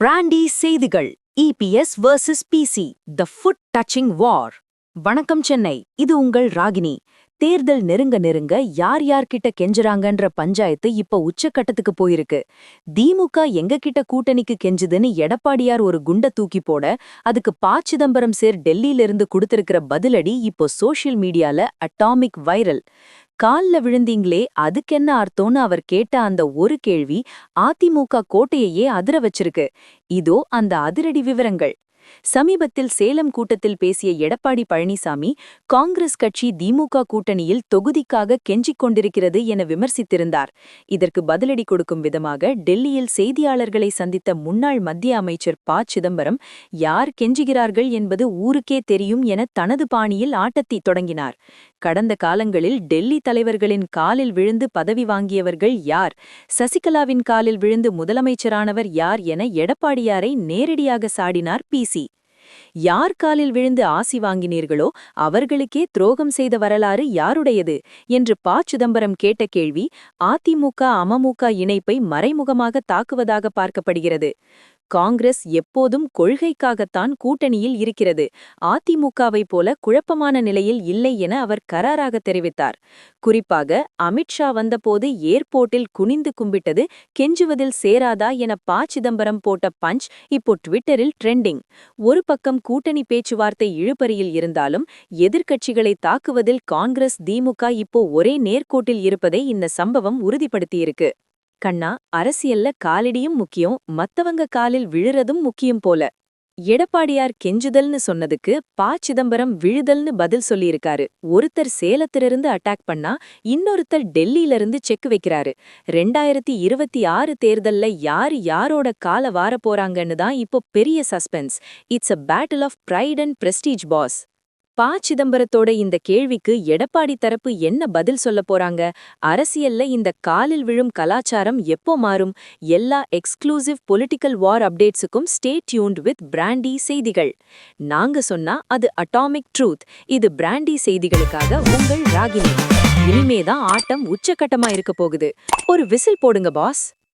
Brandy செய்திகள். EPS vs PC the foot touching war. வணக்கம் சென்னை, இது உங்கள் ராகினி. தேர்தல் நெருங்க நெருங்க யார் யார்கிட்ட கெஞ்சுறாங்கன்ற பஞ்சாயத்து இப்ப உச்சக்கட்டத்துக்கு போயிருக்கு. திமுக எங்க கிட்ட கூட்டணிக்கு கெஞ்சுதுன்னு எடப்பாடியார் ஒரு குண்ட தூக்கி போட, அதுக்கு சிதம்பரம் டெல்லியில இருந்து கொடுத்திருக்கிற பதிலடி இப்போ சோஷியல் மீடியால அட்டாமிக் வைரல். கால்ல விழுந்தீங்களே அதுக்கென்ன அர்த்தம்னு அவர் கேட்ட அந்த ஒரு கேள்வி அதிமுக கோட்டையையே அதிர வச்சிருக்கு. இதோ அந்த அதிரடி விவரங்கள். சமீபத்தில் சேலம் கூட்டத்தில் பேசிய எடப்பாடி பழனிசாமி, காங்கிரஸ் கட்சி திமுக கூட்டணியில் தொகுதிக்காக கெஞ்சிக் கொண்டிருக்கிறது என விமர்சித்திருந்தார். இதற்கு பதிலடி கொடுக்கும் விதமாக டெல்லியில் செய்தியாளர்களை சந்தித்த முன்னாள் மத்திய அமைச்சர் சிதம்பரம், யார் கெஞ்சுகிறார்கள் என்பது ஊருக்கே தெரியும் என தனது பாணியில் ஆட்டத்தை தொடங்கினார். கடந்த காலங்களில் டெல்லி தலைவர்களின் காலில் விழுந்து பதவி வாங்கியவர்கள் யார், சசிகலாவின் காலில் விழுந்து முதலமைச்சரானவர் யார் என எடப்பாடியாரை நேரடியாக சாடினார் பிசி. யார் காலில் விழுந்து ஆசி வாங்கினீர்களோ அவர்களுக்கே துரோகம் செய்த வரலாறு யாருடையது என்று சிதம்பரம் கேட்ட கேள்வி அதிமுக அமமுக இணைப்பை மறைமுகமாக தாக்குவதாக பார்க்கப்படுகிறது. காங்கிரஸ் எப்போதும் கொள்கைக்காகத்தான் கூட்டணியில் இருக்கிறது, அதிமுகவை போல குழப்பமான நிலையில் இல்லை என அவர் கராராக தெரிவித்தார். குறிப்பாக அமித்ஷா வந்தபோது ஏர்போர்ட்டில் குனிந்து கும்பிட்டது கெஞ்சுவதில் சேராதா என சிதம்பரம் போட்ட பஞ்ச் இப்போ ட்விட்டரில் ட்ரெண்டிங். ஒரு பக்கம் கூட்டணி பேச்சுவார்த்தை இழுபறியில் இருந்தாலும் எதிர்க்கட்சிகளை தாக்குவதில் காங்கிரஸ் திமுக இப்போ ஒரே நேர்கோட்டில் இருப்பதை இந்த சம்பவம் உறுதிப்படுத்தியிருக்கு. கண்ணா, அரசியல்ல காலடியும் முக்கியம், மத்தவங்க காலில் விழுறதும் முக்கியம் போல. எடப்பாடியார் கெஞ்சுதல்னு சொன்னதுக்கு சிதம்பரம் விழுதல்னு பதில் சொல்லியிருக்காரு. ஒருத்தர் சேலத்திலிருந்து அட்டாக் பண்ணா இன்னொருத்தர் டெல்லியிலிருந்து செக் வைக்கிறாரு. 2026 தேர்தல்ல யாரோட கால வார போறாங்கன்னு தான் இப்போ பெரிய suspense. It's a battle of pride and prestige boss. சிதம்பரத்தோட இந்த கேள்விக்கு எடப்பாடி தரப்பு என்ன பதில் சொல்ல போறாங்க? அரசியல்ல இந்த காலில் விழும் கலாச்சாரம் எப்போ மாறும்? எல்லா எக்ஸ்க்ளூசிவ் பொலிட்டிக்கல் வார் அப்டேட்ஸுக்கும் ஸ்டே டியூன்ட் வித் பிராண்டி செய்திகள். நாங்க சொன்னா அது அட்டாமிக் ட்ரூத். இது பிராண்டி செய்திகளுக்காக உங்கள் ராகினி. இனிமேதான் ஆட்டம் உச்சக்கட்டமா இருக்க போகுது. ஒரு விசில் போடுங்க பாஸ்.